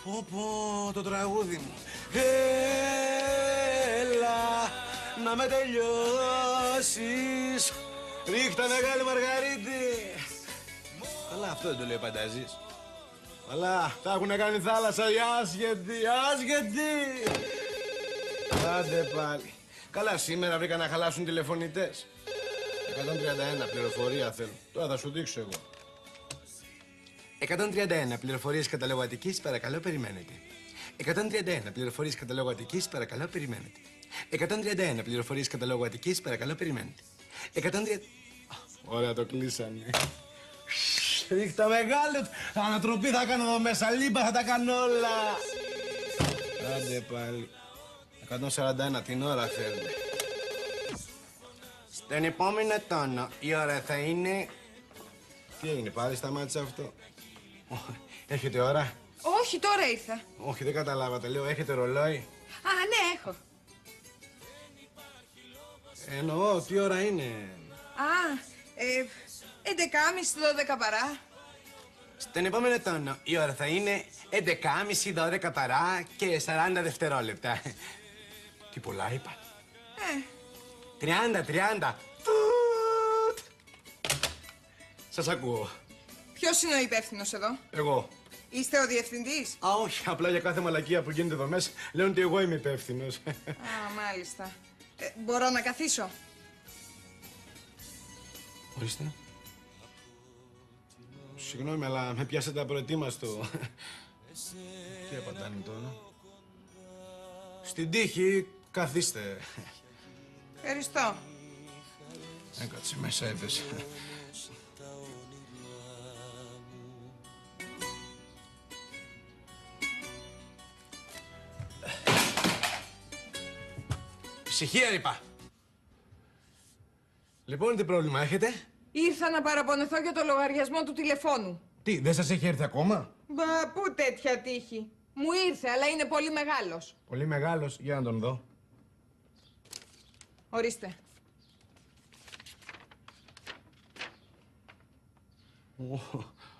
Πω, το τραγούδι μου. Έλα να με τελειώσεις. Ρίχτα μεγάλη Μαργαρίτη. Αλλά αυτό δεν το λέει ο Πανταζής. Αλλά τα έχουν κάνει θάλασσα οι άσχετοι, άσχετοι. Άντε πάλι. Καλά, σήμερα βρήκα να χαλάσουν τηλεφωνητές. 131 πληροφορία θέλω. Τώρα θα σου δείξω εγώ. 131 πληροφορίες καταλόγου Αττικής, παρακαλώ περιμένετε. 131 πληροφορίες καταλόγου Αττικής, παρακαλώ περιμένετε. 131 πληροφορίες καταλόγου Αττικής, παρακαλώ περιμένετε. 130... Ωραία, το κλείσανε. Ρίχτα μεγάλη, ανατροπή θα κάνω εδώ μέσα, λίμπα θα τα κάνω όλα. Άντε πάλι. 141 την ώρα θέλουμε. Στον επόμενο τόνο η ώρα θα είναι... Τι έγινε πάλι, σταμάτησε αυτό. Έχετε ώρα? Όχι, τώρα ήρθα. Όχι, δεν καταλάβατε. Λέω, έχετε ρολόι? Α, ναι, έχω. Εννοώ, τι ώρα είναι? Α, 11.30, 12 παρά. Στον επόμενο τόνο η ώρα θα είναι 11.30, 12 παρά και 40 δευτερόλεπτα. Τι πολλά είπα. 30. Σας ακούω. Ποιος είναι ο υπεύθυνος εδώ? Εγώ. Είστε ο διευθυντής? Α, όχι. Απλά για κάθε μαλακία που γίνεται εδώ μέσα λένε ότι εγώ είμαι υπεύθυνος. Α, μάλιστα. Μπορώ να καθίσω? Ορίστε. Συγγνώμη, αλλά με πιάσετε απροετοίμαστο. Τι απαντάνε τώρα? Στην τύχη, καθίστε. Ευχαριστώ. Έκατσε μέσα, έπεσε. Ησυχία, είπα. Λοιπόν, τι πρόβλημα έχετε? Ήρθα να παραπονεθώ για το λογαριασμό του τηλεφώνου. Τι, δεν σας έχει έρθει ακόμα? Μπα, πού τέτοια τύχη. Μου ήρθε, αλλά είναι πολύ μεγάλος. Πολύ μεγάλος, για να τον δω. Ορίστε.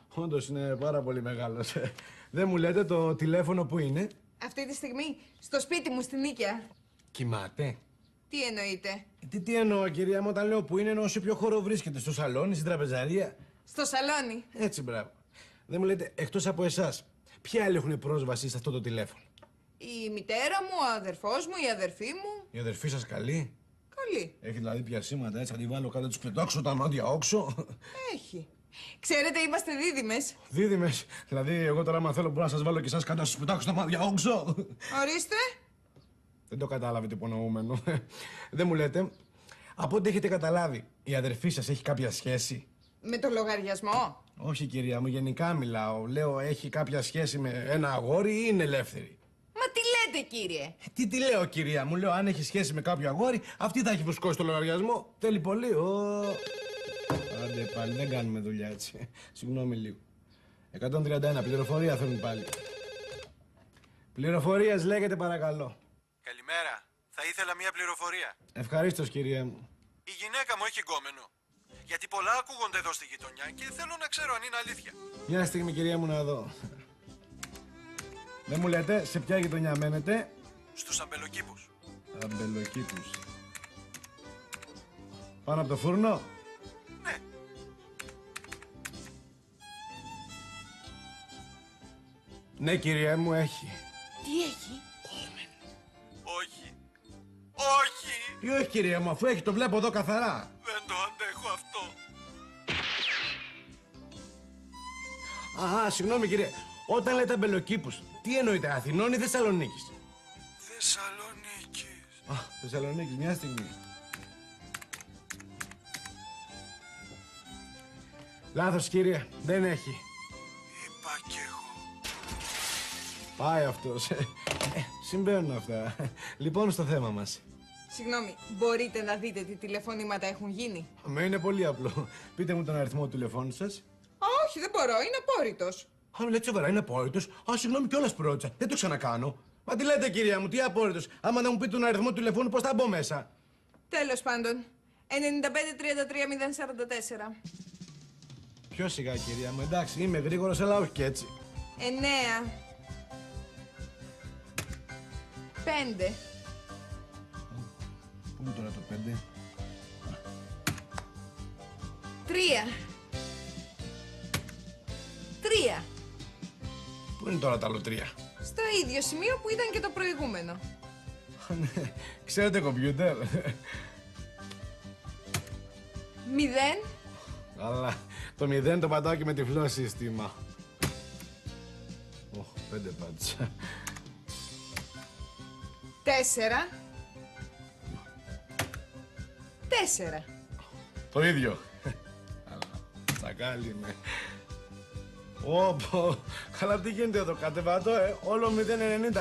Όντως είναι πάρα πολύ μεγάλος. Δεν μου λέτε το τηλέφωνο που είναι? Αυτή τη στιγμή, στο σπίτι μου, στην Νίκαια. Κοιμάται? Τι εννοείτε? Τι εννοώ, κυρία μου, όταν λέω που είναι, εννοώ σε ποιο χώρο βρίσκεται, στο σαλόνι, στην τραπεζαρία? Στο σαλόνι. Έτσι, μπράβο. Δεν μου λέτε, εκτός από εσάς, ποιοι άλλοι έχουν πρόσβαση σε αυτό το τηλέφωνο? Η μητέρα μου, ο αδερφός μου, η αδερφή μου. Η αδερφή σας καλή? Καλή. Έχει δηλαδή πιασίματα, έτσι, θα τη βάλω κάτω, τους πετάξω τα μάτια όξω. Έχει. Ξέρετε, είμαστε δίδυμες. Δίδυμες. Δηλαδή, εγώ τώρα, άμα θέλω, μπορώ να σας βάλω και εσάς κάτω, να σας πετάξω τα μάτια όξω. Ορίστε. Δεν το κατάλαβε το υπονοούμενο. Δεν μου λέτε, από ό,τι έχετε καταλάβει, η αδερφή σας έχει κάποια σχέση? Με το λογαριασμό? Όχι, κυρία μου, γενικά μιλάω. Λέω, έχει κάποια σχέση με ένα αγόρι ή είναι ελεύθερη? Μα τι λέτε, κύριε? Τι λέω, κυρία μου, λέω, αν έχει σχέση με κάποιο αγόρι, αυτή θα έχει φουσκώσει το λογαριασμό. Θέλει πολύ. Άντε πάλι, δεν κάνουμε δουλειά έτσι. Συγγνώμη λίγο. 131, πληροφορία θέλουν πάλι. Πληροφορίες λέγεται, παρακαλώ. Καλημέρα. Θα ήθελα μια πληροφορία. Ευχαρίστως, κυρία μου. Η γυναίκα μου έχει γκόμενο. Γιατί πολλά ακούγονται εδώ στη γειτονιά και θέλω να ξέρω αν είναι αλήθεια. Μια στιγμή, κυρία μου, να δω. Δεν μου λέτε σε ποια γειτονιά μένετε? Στους αμπελοκήπους. Αμπελοκήπους. Πάνω από το φούρνο? Ναι. Ναι, κυρία μου, έχει. Τι έχει? Όχι. Όχι. Τι όχι, κυρία μου, αφού έχει, το βλέπω εδώ καθαρά. Δεν το αντέχω αυτό. Α, συγγνώμη, κύριε. Όταν λέτε αμπελοκήπους, τι εννοείτε, Αθηνών ή Θεσσαλονίκης? Θεσσαλονίκης. Α, Θεσσαλονίκης, μια στιγμή. Λάθος, κύριε, δεν έχει. Είπα κι εγώ. Πάει αυτός. Συμβαίνουν αυτά. Λοιπόν, στο θέμα μας. Συγγνώμη, μπορείτε να δείτε τι τηλεφωνήματα έχουν γίνει? Με είναι πολύ απλό. Πείτε μου τον αριθμό του τηλεφώνου σας. Α, όχι, δεν μπορώ, είναι απόρριτος. Α, λέτε σοβαρά, είναι απόρριτος? Α, συγγνώμη, κιόλας πρότσα. Δεν το ξανακάνω. Μα τι λέτε, κυρία μου, τι απόρριτος? Άμα δεν μου πείτε τον αριθμό του τηλεφώνου, πώς θα μπω μέσα? Τέλος πάντων, 95-33-044. Πιο σιγά, κυρία μου, εντάξει, είμαι γρήγορος, αλλά όχι και έτσι. 9, 5. Πού είναι τώρα το 5? 3. 3. Πού είναι τώρα τα άλλο 3? Στο ίδιο σημείο που ήταν και το προηγούμενο. Ξέρετε κομπιούτερ? 0. Αλλά το 0 το πατάω και με τυφλό σύστημα. 5 πάτησα. 4. 4. Το ίδιο. Αλλά τσακάλι είμαι. Όπο, αλλά τι γίνεται εδώ, κατεβατό, όλο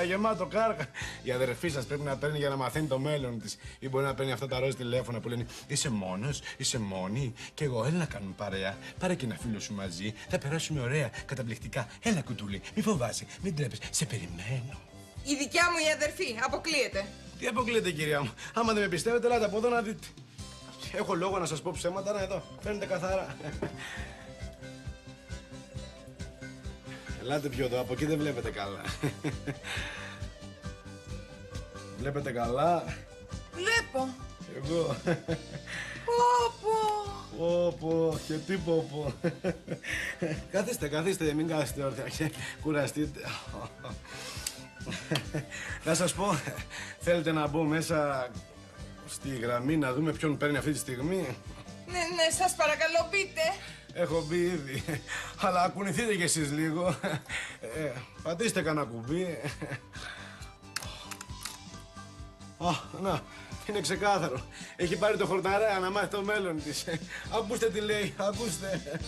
0,90 γεμάτο κάρκα. Η αδερφή σας πρέπει να παίρνει για να μαθαίνει το μέλλον της. Ή μπορεί να παίρνει αυτά τα ροζ τηλέφωνα που λένε είσαι μόνος, είσαι μόνη. Και εγώ, έλα να κάνουμε παρέα. Πάρε και ένα φίλο σου μαζί. Θα περάσουμε ωραία, καταπληκτικά. Έλα κουτούλι, μη φοβάσαι, μην τρέπεσαι. Σε περιμένω. Η δικιά μου η αδερφή αποκλείεται. Τι αποκλείεται, κυρία μου. Άμα δεν με πιστεύετε, ελάτε από εδώ να δείτε. Έχω λόγο να σας πω ψέματα, να εδώ. Φαίνεται καθαρά. Ελάτε πιο εδώ, από εκεί δεν βλέπετε καλά. Βλέπετε καλά? Βλέπω. Εγώ. Πόπο. Και τι πόπο. Καθίστε, μην κάθεστε όρθια. Κουραστείτε. Να σας πω, θέλετε να μπω μέσα στη γραμμή να δούμε ποιον παίρνει αυτή τη στιγμή? Ναι, σας παρακαλώ πείτε. Έχω μπει ήδη, αλλά κουνηθείτε κι εσείς λίγο. Πατήστε κανένα κουμπί. Να, είναι ξεκάθαρο. Έχει πάρει το χορταρέα να μάθει το μέλλον της. Ακούστε τι λέει, ακούστε.